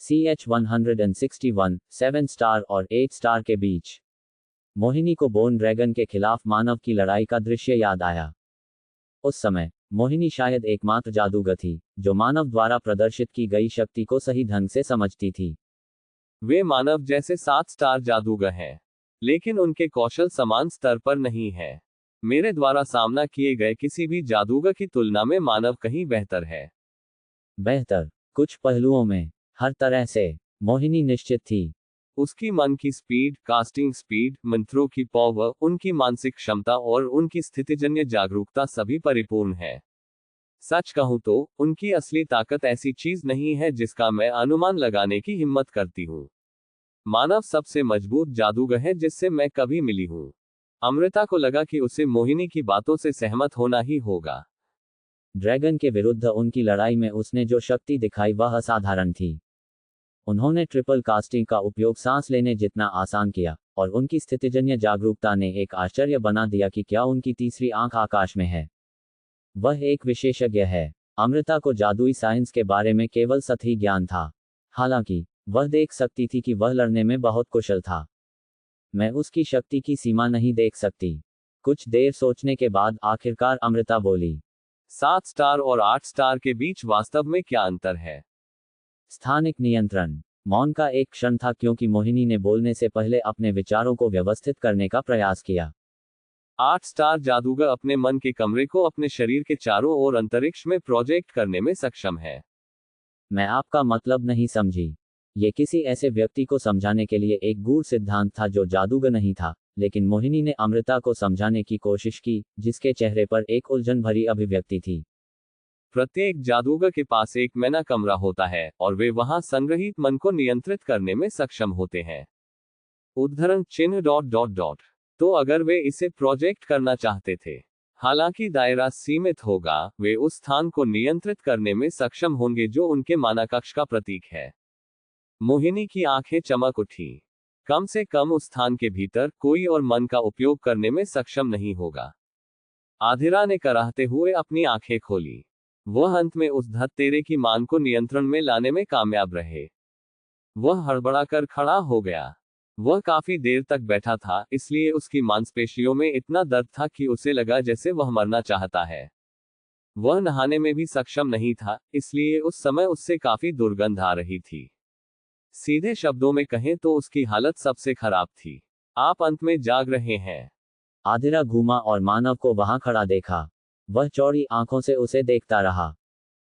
CH-161 7 star और 8 star के बीच। मोहिनी को बोर्न ड्रैगन के खिलाफ मानव की लड़ाई का दृश्य याद आया। उस समय मोहिनी शायद एकमात्र जादूगर थी जो मानव द्वारा प्रदर्शित की गई शक्ति को सही ढंग से समझती थी। वे मानव जैसे 7 स्टार जादूगर हैं, लेकिन उनके कौशल समान स्तर पर नहीं है। मेरे द्वारा सामना किए गए किसी भी जादूगर की तुलना में मानव कहीं बेहतर है। बेहतर कुछ पहलुओं में, हर तरह से। मोहिनी निश्चित थी। उसकी मन की स्पीड, कास्टिंग स्पीड, मंत्रों की पावर, उनकी मानसिक क्षमता और उनकी स्थितिजन्य जागरूकता सभी परिपूर्ण है। सच कहूं तो उनकी असली ताकत ऐसी चीज नहीं है जिसका मैं अनुमान लगाने की हिम्मत करती हूँ। मानव सबसे मजबूत जादूगर है जिससे मैं कभी मिली हूँ। अमृता को लगा कि उसे मोहिनी की बातों से सहमत होना ही होगा। ड्रैगन के विरुद्ध उनकी लड़ाई में उसने जो शक्ति दिखाई वह असाधारण थी। उन्होंने ट्रिपल कास्टिंग का उपयोग सांस लेने जितना आसान किया, और उनकी स्थितिजन्य जागरूकता ने एक आश्चर्य बना दिया कि क्या उनकी तीसरी आंख आकाश में है। वह एक विशेषज्ञ है। अमृता को जादुई साइंस के बारे में केवल सतही ज्ञान था, हालांकि वह देख सकती थी कि वह लड़ने में बहुत कुशल था। मैं उसकी शक्ति की सीमा नहीं देख सकती। कुछ देर सोचने के बाद आखिरकार अमृता बोली, 7 स्टार और 8 स्टार के बीच वास्तव में क्या अंतर है? स्थानिक नियंत्रण। मौन का एक क्षण था क्योंकि मोहिनी ने बोलने से पहले अपने विचारों को व्यवस्थित करने का प्रयास किया। 8 स्टार जादूगर अपने मन के कमरे को अपने शरीर के चारों ओर अंतरिक्ष में प्रोजेक्ट करने में सक्षम है। मैं आपका मतलब नहीं समझी। ये किसी ऐसे व्यक्ति को समझाने के लिए एक गूढ़ सिद्धांत था जो जादूगर नहीं था, लेकिन मोहिनी ने अमृता को समझाने की कोशिश की, जिसके चेहरे पर एक उलझन भरी अभिव्यक्ति थी। प्रत्येक जादूगर के पास एक मैना कमरा होता है और वे वहां संग्रहित मन को नियंत्रित करने में सक्षम होते हैं। उद्धरण चिन्ह ... तो अगर वे इसे प्रोजेक्ट करना चाहते थे, हालांकि दायरा सीमित होगा, वे उस स्थान को नियंत्रित करने में सक्षम होंगे जो उनके माना कक्ष का प्रतीक है। मोहिनी की आंखें चमक उठी। कम से कम उस स्थान के भीतर कोई और मन का उपयोग करने में सक्षम नहीं होगा। आधिरा ने कराहते हुए अपनी आंखें खोली। वह अंत में उस धत्तेरे की मान को नियंत्रण में लाने में कामयाब रहे। वह हड़बड़ाकर खड़ा हो गया। वह काफी देर तक बैठा था, इसलिए उसकी मांसपेशियों में इतना दर्द था कि उसे लगा जैसे वह मरना चाहता है। वह नहाने में भी सक्षम नहीं था, इसलिए उस समय उससे काफी दुर्गंध आ रही थी। सीधे शब्दों में कहें तो उसकी हालत सबसे खराब थी। आप अंत में जाग रहे हैं। आदिरा घूमा और मानव को वहां खड़ा देखा। वह चौड़ी आंखों से उसे देखता रहा।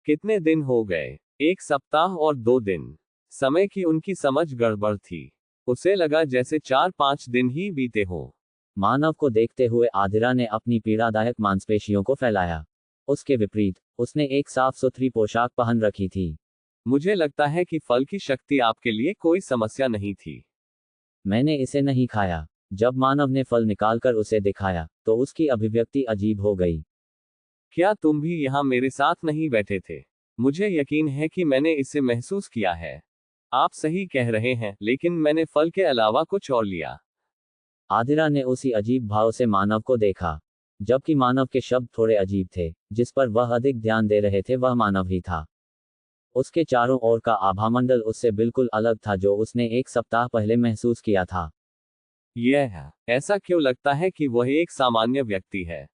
कितने दिन हो गए? 1 सप्ताह और 2 दिन। समय की उनकी समझ गड़बड़ थी। उसे लगा जैसे 4-5 दिन ही बीते हों। मानव को देखते हुए आदिरा ने अपनी पीड़ादायक मांसपेशियों को फैलाया। उसके विपरीत, उसने एक साफ सुथरी पोशाक पहन रखी थी। मुझे लगता है कि फल की शक्ति आपके लिए कोई समस्या नहीं थी। मैंने इसे नहीं खाया। जब मानव ने फल निकालकर उसे दिखाया, तो उसकी अभिव्यक्ति अजीब हो गई। क्या तुम भी यहाँ मेरे साथ नहीं बैठे थे? मुझे यकीन है कि मैंने इसे महसूस किया है। आप सही कह रहे हैं, लेकिन मैंने फल के अलावा कुछ और लिया। आदिरा ने उसी अजीब भाव से मानव को देखा। जबकि मानव के शब्द थोड़े अजीब थे, जिस पर वह अधिक ध्यान दे रहे थे वह मानव ही था। उसके चारों ओर का आभामंडल उससे बिल्कुल अलग था जो उसने 1 सप्ताह पहले महसूस किया था। यह ऐसा क्यों लगता है कि वह एक सामान्य व्यक्ति है?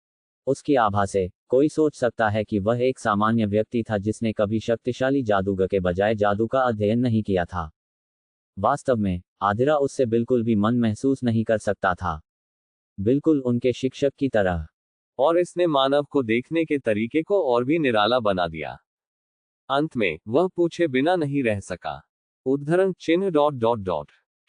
उसकी आभा से कोई सोच सकता है कि वह एक सामान्य व्यक्ति था जिसने कभी शक्तिशाली जादूगर के बजाय जादू का अध्ययन नहीं किया था। वास्तव में आदिरा उससे बिल्कुल भी मन महसूस नहीं कर सकता था, बिल्कुल उनके शिक्षक की तरह। और इसने मानव को देखने के तरीके को और भी निराला बना दिया। अंत में वह पूछे बिना नहीं रह सका। उद्धरण चिन्ह ...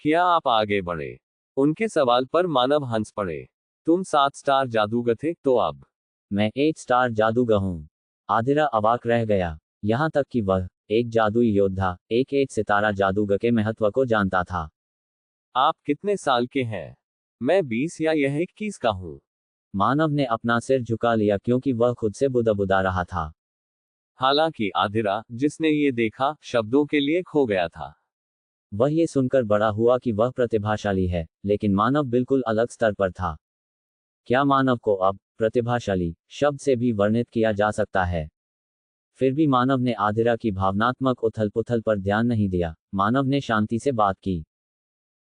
क्या आप आगे बढ़े? उनके सवाल पर मानव हंस पड़े। तुम 7 स्टार जादूगर थे, तो अब? मैं 8 स्टार जादूगर हूँ। आदिरा अवाक रह गया। यहाँ तक कि वह, एक जादुई योद्धा, एक 8 सितारा जादूगर के महत्व को जानता था। आप कितने साल के हैं? मैं 20 या यह 21 का हूँ। मानव ने अपना सिर झुका लिया क्योंकि वह खुद से बुदबुदा रहा था। हालांकि आदिरा, जिसने ये देखा, शब्दों के लिए खो गया था। वह ये सुनकर बड़ा हुआ कि वह प्रतिभाशाली है, लेकिन मानव बिल्कुल अलग स्तर पर था। क्या मानव को अब प्रतिभाशाली शब्द से भी वर्णित किया जा सकता है? फिर भी मानव ने आदिरा की भावनात्मक उथल पुथल पर ध्यान नहीं दिया। मानव ने शांति से बात की।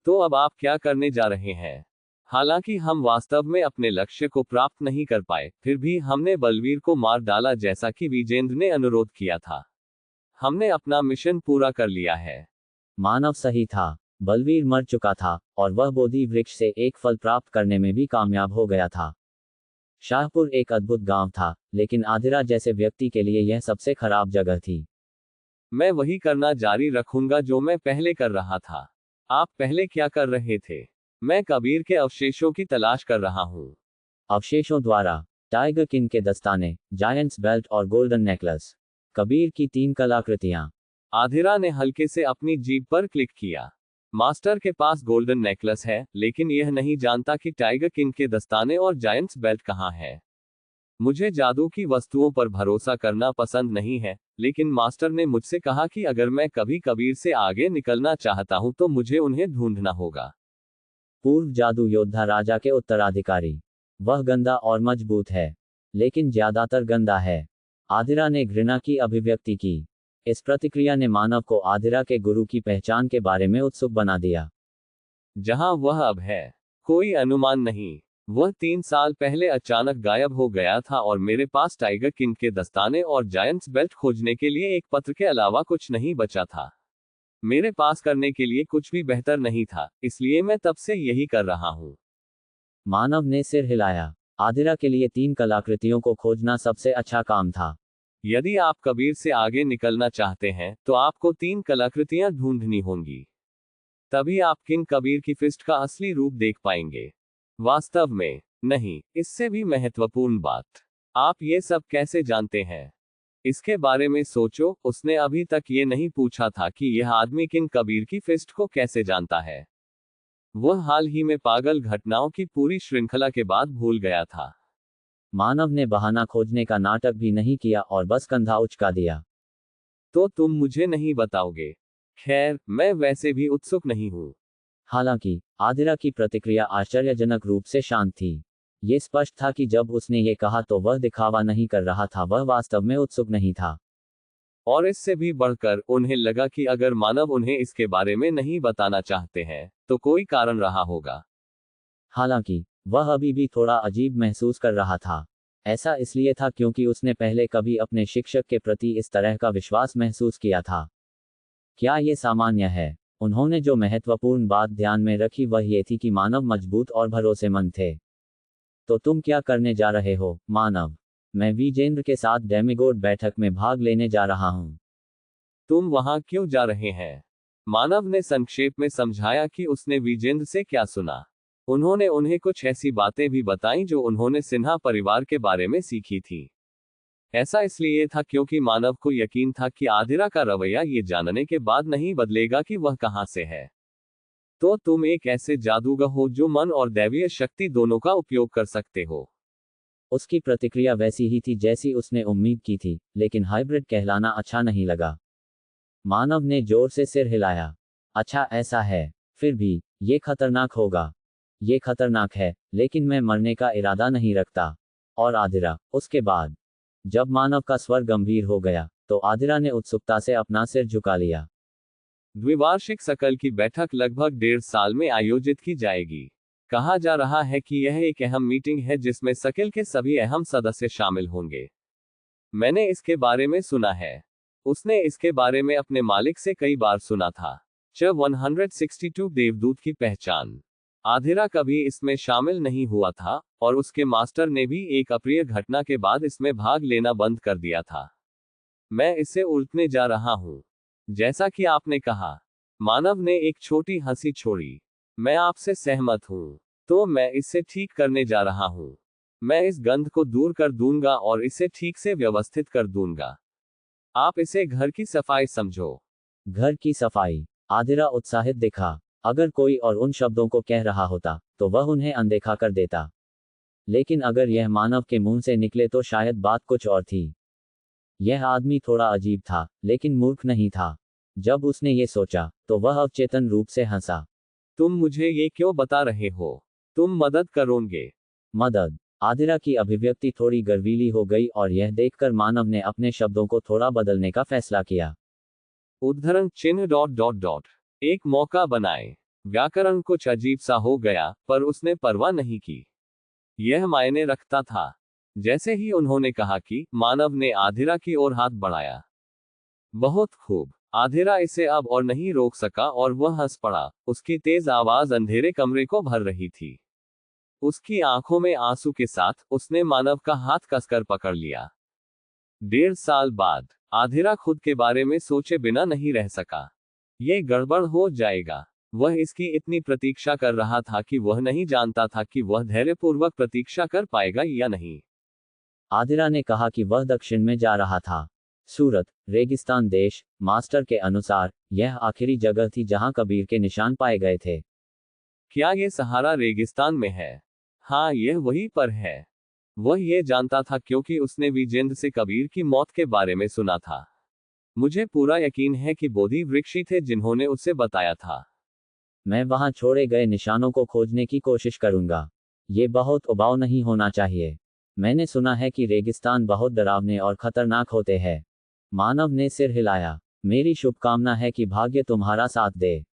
तो अब आप क्या करने जा रहे हैं? हालांकि हम वास्तव में अपने लक्ष्य को प्राप्त नहीं कर पाए, फिर भी हमने बलवीर को मार डाला जैसा कि विजेंद्र ने अनुरोध किया था। हमने अपना मिशन पूरा कर लिया है। मानव सही था। बलवीर मर चुका था और वह बोधि वृक्ष से एक फल प्राप्त करने में भी कामयाब हो गया था। शाहपुर एक अद्भुत गांव था, लेकिन आदिरा जैसे व्यक्ति के लिए यह सबसे खराब जगह थी। मैं वही करना जारी रखूंगा जो मैं पहले कर रहा था। आप पहले क्या कर रहे थे? मैं कबीर के अवशेषों की तलाश कर रहा हूँ। अवशेषों द्वारा टाइगर किंग के दस्ताने, जायंट्स बेल्ट और गोल्डन नेकलेस। कबीर की 3 कलाकृतियां। आधिरा ने हल्के से अपनी जीभ पर क्लिक किया। मास्टर के पास गोल्डन नेकलेस है, लेकिन यह नहीं जानता कि टाइगर किंग के दस्ताने और जायंट्स बेल्ट कहाँ है। मुझे जादू की वस्तुओं पर भरोसा करना पसंद नहीं है, लेकिन मास्टर ने मुझसे कहा कि अगर मैं कभी कबीर से आगे निकलना चाहता हूं तो मुझे उन्हें ढूंढना होगा। पूर्व जादू योद्धा राजा के उत्तराधिकारी। वह गंदा और मजबूत है, लेकिन ज्यादातर गंदा है। आदिरा ने घृणा की अभिव्यक्ति की। इस प्रतिक्रिया ने मानव को आदिरा के गुरु की पहचान के बारे में उत्सुक बना दिया। जहां वह अब है, कोई अनुमान नहीं। वह 3 साल पहले अचानक गायब हो गया था और मेरे पास टाइगर किंग के दस्ताने और जायंट्स बेल्ट खोजने के लिए एक पत्र के अलावा कुछ नहीं बचा था। मेरे पास करने के लिए कुछ भी बेहतर नहीं था, इसलिए मैं तब से यही कर रहा हूँ। मानव ने सिर हिलाया। आदिरा के लिए 3 कलाकृतियों को खोजना सबसे अच्छा काम था। यदि आप कबीर से आगे निकलना चाहते हैं, तो आपको 3 कलाकृतियां ढूंढनी होंगी। तभी आप किंग कबीर की फिस्ट का असली रूप देख पाएंगे। वास्तव में नहीं, इससे भी महत्वपूर्ण बात, आप ये सब कैसे जानते हैं? इसके बारे में सोचो। उसने अभी तक ये नहीं पूछा था कि यह आदमी किंग कबीर की फिस्ट को कैसे जानता है। वह हाल ही में पागल घटनाओं की पूरी श्रृंखला के बाद भूल गया था। मानव ने बहाना खोजने का नाटक भी नहीं किया और बस कंधा उचका दिया। तो तुम मुझे नहीं बताओगे? खैर, मैं वैसे भी उत्सुक नहीं हूं। हालांकि आदिरा की प्रतिक्रिया आश्चर्यजनक रूप से शांत थी। ये स्पष्ट था कि जब उसने ये कहा तो वह दिखावा नहीं कर रहा था, वह वास्तव में उत्सुक नहीं था। और इससे भी बढ़कर उन्हें लगा कि अगर मानव उन्हें इसके बारे में नहीं बताना चाहते हैं, तो कोई कारण रहा होगा। हालांकि वह अभी भी थोड़ा अजीब महसूस कर रहा था। ऐसा इसलिए था क्योंकि उसने पहले कभी अपने शिक्षक के प्रति इस तरह का विश्वास महसूस किया था। क्या ये सामान्य है? उन्होंने जो महत्वपूर्ण बात ध्यान में रखी वह ये थी कि मानव मजबूत और भरोसेमंद थे। तो तुम क्या करने जा रहे हो, मानव? मैं विजेंद्र के साथ डेमिगोड बैठक में भाग लेने जा रहा हूं। तुम वहां क्यों जा रहे हैं? मानव ने संक्षेप में समझाया कि उसने विजेंद्र से क्या सुना। उन्होंने उन्हें कुछ ऐसी बातें भी बताईं जो उन्होंने सिन्हा परिवार के बारे में सीखी थी। ऐसा इसलिए था क्योंकि मानव को यकीन था कि आदिरा का रवैया ये जानने के बाद नहीं बदलेगा कि वह कहां से है। तो तुम एक ऐसे जादूगर हो जो मन और दैवीय शक्ति दोनों का उपयोग कर सकते हो। उसकी प्रतिक्रिया वैसी ही थी जैसी उसने उम्मीद की थी, लेकिन हाइब्रिड कहलाना अच्छा नहीं लगा। मानव ने जोर से सिर हिलाया। अच्छा, ऐसा है। फिर भी ये खतरनाक होगा। ये खतरनाक है, लेकिन मैं मरने का इरादा नहीं रखता। और आदिरा, उसके बाद जब मानव का स्वर गंभीर हो गया, तो आदिरा ने उत्सुकता से अपना सिर झुका लिया। द्विवार्षिक सकल की बैठक लगभग 1.5 साल में आयोजित की जाएगी। कहा जा रहा है कि यह एक अहम मीटिंग है जिसमें सकल के सभी अहम सदस्य शामिल होंगे। मैंने इसके बारे में सुना है। उसने इसके बारे में अपने मालिक से कई बार सुना था। 162 देवदूत की पहचान। आधिरा कभी इसमें शामिल नहीं हुआ था, और उसके मास्टर ने भी एक अप्रिय घटना के बाद इसमें भाग लेना बंद कर दिया था। मैं इसे उलटने जा रहा हूं, जैसा कि आपने कहा। मानव ने एक छोटी हंसी छोड़ी। मैं आपसे सहमत हूं। तो मैं इसे ठीक करने जा रहा हूं। मैं इस गंध को दूर कर दूंगा और इसे ठीक से व्यवस्थित कर दूंगा। आप इसे घर की सफाई समझो। घर की सफाई। आदिरा उत्साहित दिखा। अगर कोई और उन शब्दों को कह रहा होता, तो वह उन्हें अनदेखा कर देता। लेकिन अगर यह मानव के मुंह से निकले तो शायद बात कुछ और थी। यह आदमी थोड़ा अजीब था, लेकिन मूर्ख नहीं था। जब उसने ये सोचा, तो वह अवचेतन रूप से हंसा। तुम मुझे ये क्यों बता रहे हो? तुम मदद करोगे? मदद? आदिरा की अभिव्यक्ति थोड़ी गर्वीली हो गई और यह देखकर मानव ने अपने शब्दों को थोड़ा बदलने का फैसला किया। उद्धरण चिन्ह ... एक मौका बनाए। व्याकरण कुछ अजीब सा हो गया, पर उसने परवाह नहीं की। यह मायने रखता था। जैसे ही उन्होंने कहा कि मानव ने आधिरा की ओर हाथ बढ़ाया। बहुत खूब। आधिरा इसे अब और नहीं रोक सका और वह हंस पड़ा। उसकी तेज आवाज अंधेरे कमरे को भर रही थी। उसकी आंखों में आंसू के साथ उसने मानव का हाथ कसकर पकड़ लिया। 1.5 साल बाद आधिरा खुद के बारे में सोचे बिना नहीं रह सका। ये गड़बड़ हो जाएगा। वह इसकी इतनी प्रतीक्षा कर रहा था कि वह नहीं जानता था कि वह धैर्यपूर्वक प्रतीक्षा कर पाएगा या नहीं। आदिरा ने कहा कि वह दक्षिण में जा रहा था। सूरत, रेगिस्तान देश। मास्टर के अनुसार यह आखिरी जगह थी जहां कबीर के निशान पाए गए थे। क्या ये सहारा रेगिस्तान में है? हाँ, यह वहीं पर है। वह ये जानता था क्योंकि उसने विजेंद्र से कबीर की मौत के बारे में सुना था। मुझे पूरा यकीन है कि बोधि वृक्षी थे जिन्होंने उसे बताया था। मैं वहां छोड़े गए निशानों को खोजने की कोशिश करूंगा। ये बहुत उबाऊ नहीं होना चाहिए। मैंने सुना है कि रेगिस्तान बहुत डरावने और खतरनाक होते हैं। मानव ने सिर हिलाया। मेरी शुभकामना है कि भाग्य तुम्हारा साथ दे।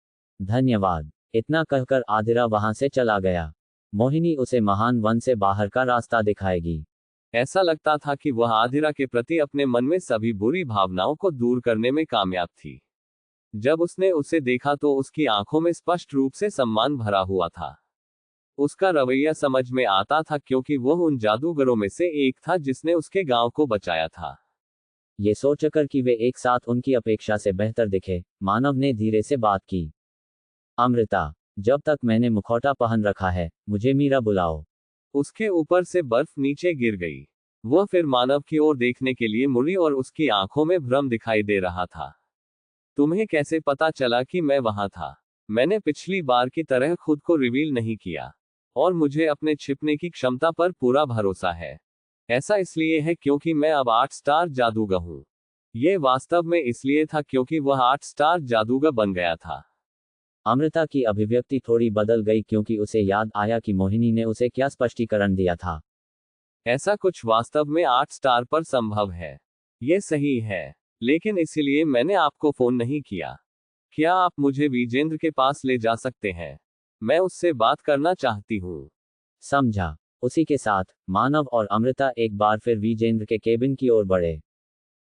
धन्यवाद। इतना कहकर आदिरा वहां से चला गया। मोहिनी उसे महान वन से बाहर का रास्ता दिखाएगी। ऐसा लगता था कि वह आधिरा के प्रति अपने मन में सभी बुरी भावनाओं को दूर करने में कामयाब थी। जब उसने उसे देखा तो उसकी आंखों में स्पष्ट रूप से सम्मान भरा हुआ था। उसका रवैया समझ में आता था क्योंकि वह उन जादूगरों में से एक था जिसने उसके गांव को बचाया था। ये सोचकर कि वे एक साथ उनकी अपेक्षा से बेहतर दिखे, मानव ने धीरे से बात की। अमृता, जब तक मैंने मुखौटा पहन रखा है, मुझे मीरा बुलाओ। उसके ऊपर से बर्फ नीचे गिर गई। वह फिर मानव की ओर देखने के लिए मुड़ी और उसकी आंखों में भ्रम दिखाई दे रहा था। तुम्हें कैसे पता चला कि मैं वहां था? मैंने पिछली बार की तरह खुद को रिवील नहीं किया। और मुझे अपने छिपने की क्षमता पर पूरा भरोसा है। ऐसा इसलिए है क्योंकि मैं अब 8 स्टार जादूगर हूं। यह वास्तव में इसलिए था क्योंकि वह 8 स्टार जादूगर बन गया था। अमृता की अभिव्यक्ति थोड़ी बदल गई क्योंकि उसे याद आया कि मोहिनी ने उसे क्या स्पष्टीकरण दिया था। ऐसा कुछ वास्तव में 8 स्टार पर संभव है। यह सही है। लेकिन इसीलिए मैंने आपको फोन नहीं किया। क्या आप मुझे विजेंद्र के पास ले जा सकते हैं? मैं उससे बात करना चाहती हूँ। समझा। उसी के साथ मानव और अमृता एक बार फिर विजेंद्र के केबिन की ओर बढ़े।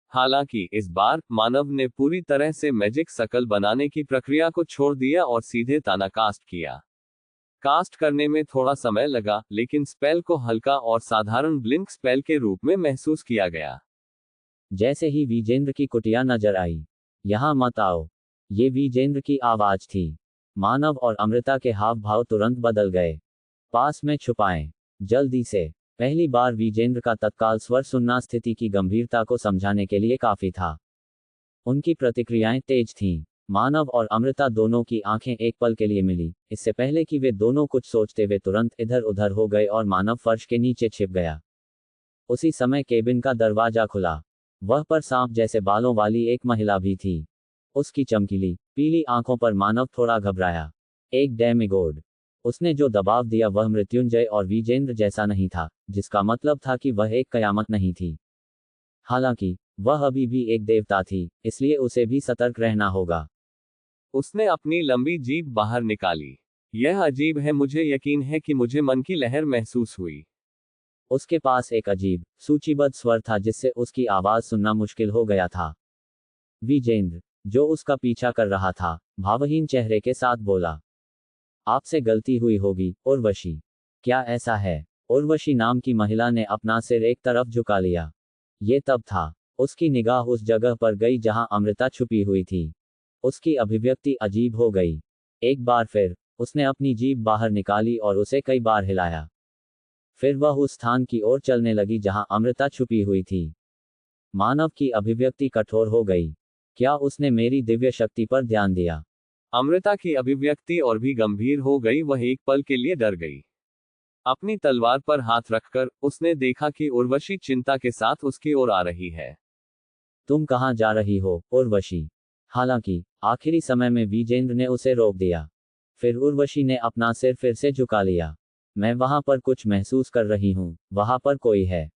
हालांकि इस बार मानव ने पूरी तरह से मैजिक शकल बनाने की प्रक्रिया को छोड़ दिया और सीधे ताना कास्ट किया। कास्ट करने में थोड़ा समय लगा, लेकिन स्पेल को हल्का और साधारण ब्लिंक स्पेल के रूप में महसूस किया गया। जैसे ही विजेंद्र की कुटिया नजर आई। यहां मत आओ। ये विजेंद्र की आवाज थी। मानव और अमृता के हाव भाव तुरंत बदल गए। पास में छुपाएं। जल्दी से। पहली बार विजेंद्र का तत्काल स्वर सुनना स्थिति की गंभीरता को समझाने के लिए काफी था। उनकी प्रतिक्रियाएं तेज थीं। मानव और अमृता दोनों की आंखें एक पल के लिए मिली। इससे पहले कि वे दोनों कुछ सोचते वे तुरंत इधर उधर हो गए और मानव फर्श के नीचे छिप गया। उसी समय केबिन का दरवाजा खुला। वह पर सांप जैसे बालों वाली एक महिला भी थी। उसकी चमकीली पीली आंखों पर मानव थोड़ा घबराया। एक डेमिगोड। उसने जो दबाव दिया वह मृत्युंजय और विजेंद्र जैसा नहीं था, जिसका मतलब था कि वह एक कयामत नहीं थी। हालांकि वह अभी भी एक देवता थी, इसलिए उसे भी सतर्क रहना होगा। उसने अपनी लंबी जीभ बाहर निकाली। यह अजीब है, मुझे यकीन है कि मुझे मन की लहर महसूस हुई। उसके पास एक अजीब सूचीबद्ध स्वर था जिससे उसकी आवाज सुनना मुश्किल हो गया था। विजेंद्र, जो उसका पीछा कर रहा था, भावहीन चेहरे के साथ बोला। आपसे गलती हुई होगी, उर्वशी। क्या ऐसा है? उर्वशी नाम की महिला ने अपना सिर एक तरफ झुका लिया। ये तब था। उसकी निगाह उस जगह पर गई जहां अमृता छुपी हुई थी। उसकी अभिव्यक्ति अजीब हो गई। एक बार फिर उसने अपनी जीभ बाहर निकाली और उसे कई बार हिलाया। फिर वह उस स्थान की ओर चलने लगी जहां अमृता छुपी हुई थी। मानव की अभिव्यक्ति कठोर हो गई। क्या उसने मेरी दिव्य शक्ति पर ध्यान दिया? अमृता की अभिव्यक्ति और भी गंभीर हो गई। वह एक पल के लिए डर गई। अपनी तलवार पर हाथ रखकर उसने देखा कि उर्वशी चिंता के साथ उसकी ओर आ रही है। तुम कहां जा रही हो, उर्वशी? हालांकि आखिरी समय में विजेंद्र ने उसे रोक दिया। फिर उर्वशी ने अपना सिर फिर से झुका लिया। मैं वहां पर कुछ महसूस कर रही हूँ, वहां पर कोई है।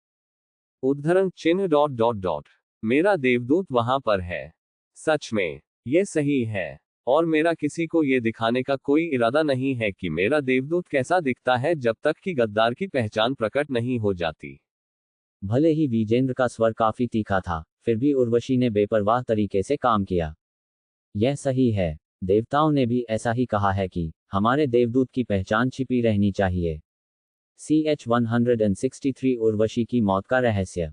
उद्धरण चिन्ह डॉट डॉट डॉट मेरा देवदूत वहां पर है। सच में ये सही है। और मेरा किसी को ये दिखाने का कोई इरादा नहीं है कि मेरा देवदूत कैसा दिखता है जब तक कि गद्दार की पहचान प्रकट नहीं हो जाती। भले ही विजेंद्र का स्वर काफी तीखा था, फिर भी उर्वशी ने बेपरवाह तरीके से काम किया। यह सही है। देवताओं ने भी ऐसा ही कहा है कि हमारे देवदूत की पहचान छिपी रहनी चाहिए। CH 163 उर्वशी की मौत का रहस्य।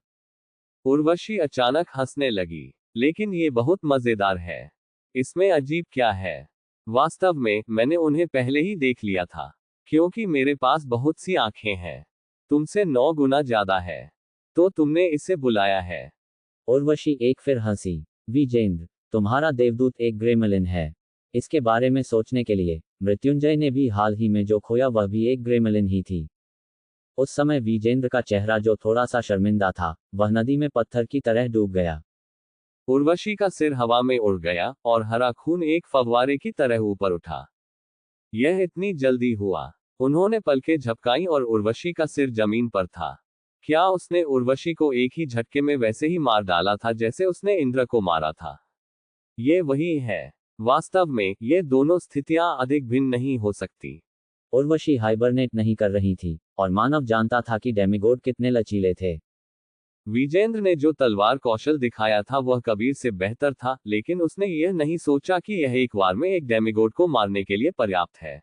उर्वशी अचानक हंसने लगी। लेकिन ये बहुत मजेदार है। इसमें अजीब क्या है? वास्तव में मैंने उन्हें पहले ही देख लिया था। क्योंकि मेरे पास बहुत सी आंखें हैं। तुमसे 9 गुना ज्यादा है। तो तुमने इसे बुलाया है। उर्वशी एक फिर हंसी। विजेंद्र, तुम्हारा देवदूत एक ग्रेमलिन है। इसके बारे में सोचने के लिए मृत्युंजय ने भी हाल ही में जो खोया वह भी एक ग्रेमलिन ही थी। उस समय विजेंद्र का चेहरा जो थोड़ा सा शर्मिंदा था, वह नदी में पत्थर की तरह डूब गया। उर्वशी का सिर हवा में उड़ गया और हरा खून एक फव्वारे की तरह ऊपर उठा। यह इतनी जल्दी हुआ। उन्होंने पलकें झपकाई और उर्वशी का सिर जमीन पर था। क्या उसने उर्वशी को एक ही झटके में वैसे ही मार डाला था जैसे उसने इंद्र को मारा था? ये वही है। वास्तव में ये दोनों स्थितियां अधिक भिन्न नहीं हो सकती। उर्वशी हाइबरनेट नहीं कर रही थी, और मानव जानता था कि डेमिगोड कितने लचीले थे। विजेंद्र ने जो तलवार कौशल दिखाया था वह कबीर से बेहतर था, लेकिन उसने यह नहीं सोचा कि यह एक बार में एक डेमिगोड को मारने के लिए पर्याप्त है।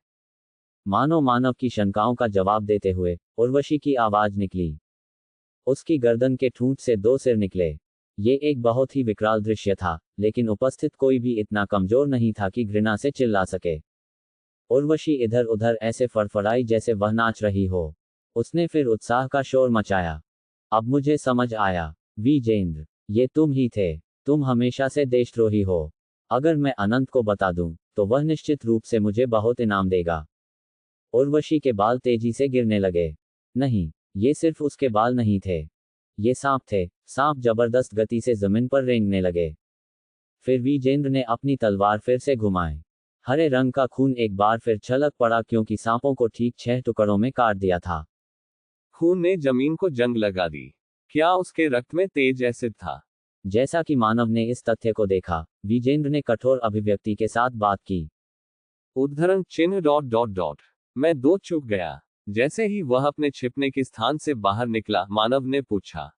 मानव की शंकाओं का जवाब देते हुए उर्वशी की आवाज निकली। उसकी गर्दन के ठूंठ से 2 सिर निकले। ये एक बहुत ही विकराल दृश्य था, लेकिन उपस्थित कोई भी इतना कमजोर नहीं था कि घृणा से चिल्ला सके। उर्वशी इधर उधर ऐसे फड़फड़ाई जैसे वह नाच रही हो। उसने फिर उत्साह का शोर मचाया। अब मुझे समझ आया। विजेंद्र, ये तुम ही थे। तुम हमेशा से देशद्रोही हो। अगर मैं अनंत को बता दूं, तो वह निश्चित रूप से मुझे बहुत इनाम देगा। उर्वशी के बाल तेजी से गिरने लगे। नहीं, ये सिर्फ उसके बाल नहीं थे। ये सांप थे। सांप जबरदस्त गति से जमीन पर रेंगने लगे। फिर विजेंद्र ने अपनी तलवार फिर से घुमाई। हरे रंग का खून एक बार फिर छलक पड़ा क्योंकि सांपों को ठीक 6 टुकड़ों में काट दिया था। खून ने जमीन को जंग लगा दी। क्या उसके रक्त में तेज एसिड था? जैसा कि मानव ने इस तथ्य को देखा, विजेंद्र ने कठोर अभिव्यक्ति के साथ बात की। उद्धरण चिन्ह डॉट डॉट डॉट मैं दो चुक गया। जैसे ही वह अपने छिपने के स्थान से बाहर निकला, मानव ने पूछा,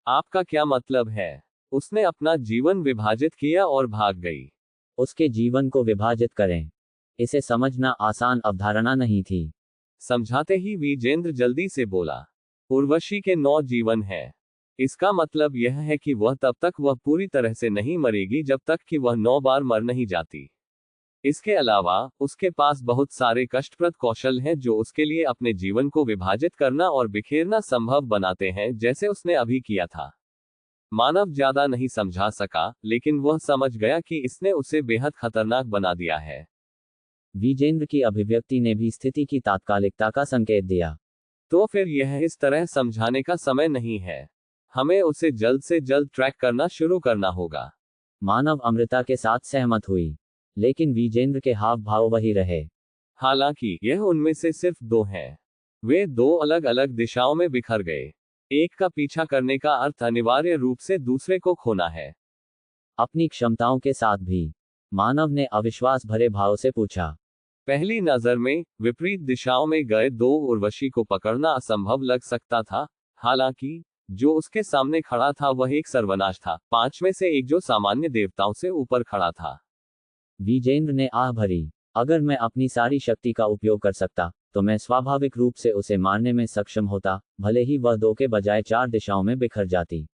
आपका क्या मतलब है? उसने अपना जीवन विभाजित किया और भाग गई। उसके जीवन को विभाजित करें, इसे समझना आसान अवधारणा नहीं थी। समझाते ही विजेंद्र जल्दी से बोला, उर्वशी के 9 जीवन है। इसका मतलब यह है कि वह तब तक वह पूरी तरह से नहीं मरेगी जब तक कि वह 9 बार मर नहीं जाती। इसके अलावा उसके पास बहुत सारे कष्टप्रद कौशल हैं जो उसके लिए अपने जीवन को विभाजित करना और बिखेरना संभव बनाते हैं, जैसे उसने अभी किया था। मानव ज्यादा नहीं समझा सका, लेकिन वह समझ गया कि इसने उसे बेहद खतरनाक बना दिया है। विजेंद्र की अभिव्यक्ति ने भी स्थिति की तात्कालिकता का संकेत दिया। तो फिर यह इस तरह समझाने का समय नहीं है। हमें उसे जल्द से जल्द ट्रैक करना शुरू करना होगा। मानव अमृता के साथ सहमत हुई, लेकिन विजेंद्र के हाव भाव वही रहे। हालांकि यह उनमें से सिर्फ 2 हैं। वे 2 अलग अलग दिशाओं में बिखर गए। एक का पीछा करने का अर्थ अनिवार्य रूप से दूसरे को खोना है। अपनी क्षमताओं के साथ भी? मानव ने अविश्वास भरे भाव से पूछा। पहली नजर में विपरीत दिशाओं में गए 2 उर्वशी को पकड़ना असंभव लग सकता था। हालांकि जो उसके सामने खड़ा था वह एक सर्वनाश था, 5 में से एक जो सामान्य देवताओं से ऊपर खड़ा था। विजेंद्र ने आह भरी। अगर मैं अपनी सारी शक्ति का उपयोग कर सकता, तो मैं स्वाभाविक रूप से उसे मारने में सक्षम होता, भले ही वह 2 के बजाय 4 दिशाओं में बिखर जाती।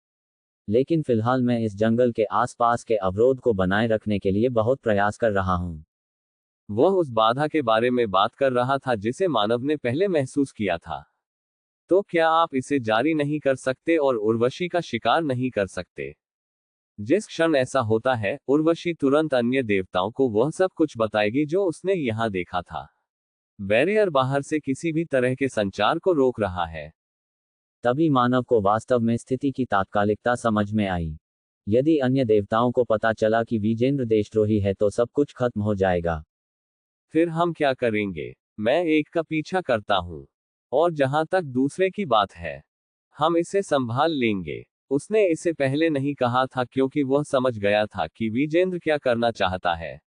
लेकिन फिलहाल मैं इस जंगल के आसपास के अवरोध को बनाए रखने के लिए बहुत प्रयास कर रहा हूं। वह उस बाधा के बारे में बात कर रहा था जिसे मानव ने पहले महसूस किया था। तो क्या आप इसे जारी नहीं कर सकते और उर्वशी का शिकार नहीं कर सकते? जिस क्षण ऐसा होता है, उर्वशी तुरंत अन्य देवताओं को वह सब कुछ बताएगी जो उसने यहां देखा था। बैरियर बाहर से किसी भी तरह के संचार को रोक रहा है। तभी मानव को वास्तव में स्थिति की तात्कालिकता समझ में आई। यदि अन्य देवताओं को पता चला कि विजेंद्र देशद्रोही है तो सब कुछ खत्म हो जाएगा। फिर हम क्या करेंगे? मैं एक का पीछा करता हूँ। और जहां तक दूसरे की बात है, हम इसे संभाल लेंगे। उसने इसे पहले नहीं कहा था क्योंकि वह समझ गया था कि विजेंद्र क्या करना चाहता है।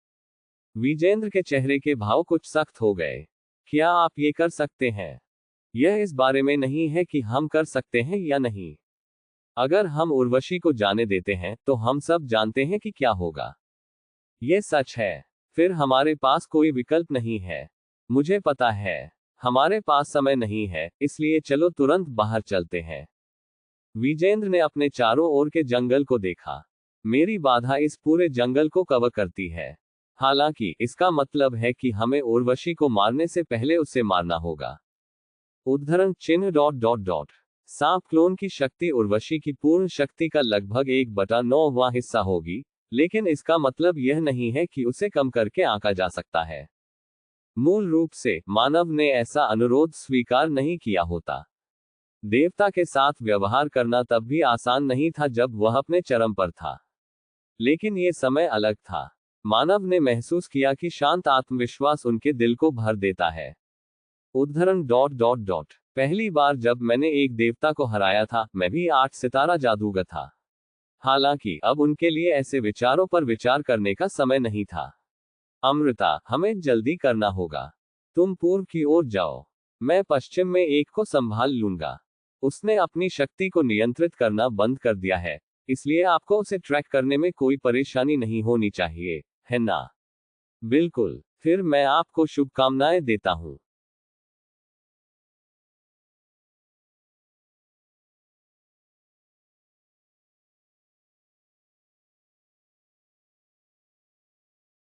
विजेंद्र के चेहरे के भाव कुछ सख्त हो गए। क्या आप ये कर सकते हैं? यह इस बारे में नहीं है कि हम कर सकते हैं या नहीं। अगर हम उर्वशी को जाने देते हैं तो हम सब जानते हैं कि क्या होगा। यह सच है। फिर हमारे पास कोई विकल्प नहीं है। मुझे पता है। हमारे पास समय नहीं है, इसलिए चलो तुरंत बाहर चलते हैं। विजेंद्र ने अपने चारों ओर के जंगल को देखा। मेरी बाधा इस पूरे जंगल को कवर करती है। हालांकि इसका मतलब है कि हमें उर्वशी को मारने से पहले उसे मारना होगा। उद्धरण चिन्ह ... सांप क्लोन की शक्ति उर्वशी की पूर्ण शक्ति का लगभग 1/9वां हिस्सा होगी, लेकिन इसका मतलब यह नहीं है कि उसे कम करके आंका जा सकता है। मूल रूप से मानव ने ऐसा अनुरोध स्वीकार नहीं किया होता। देवता के साथ व्यवहार करना तब भी आसान नहीं था जब वह अपने चरम पर था। लेकिन यह समय अलग था। मानव ने महसूस किया कि शांत आत्मविश्वास उनके दिल को भर देता है। उद्धरण ... पहली बार जब मैंने एक देवता को हराया था, मैं भी 8 सितारा जादूगर था। हालांकि अब उनके लिए ऐसे विचारों पर विचार करने का समय नहीं था। अमृता, हमें जल्दी करना होगा। तुम पूर्व की ओर जाओ। मैं पश्चिम में एक को संभाल लूंगा। उसने अपनी शक्ति को नियंत्रित करना बंद कर दिया है, इसलिए आपको उसे ट्रैक करने में कोई परेशानी नहीं होनी चाहिए, है ना? बिल्कुल। फिर मैं आपको शुभकामनाएं देता हूं।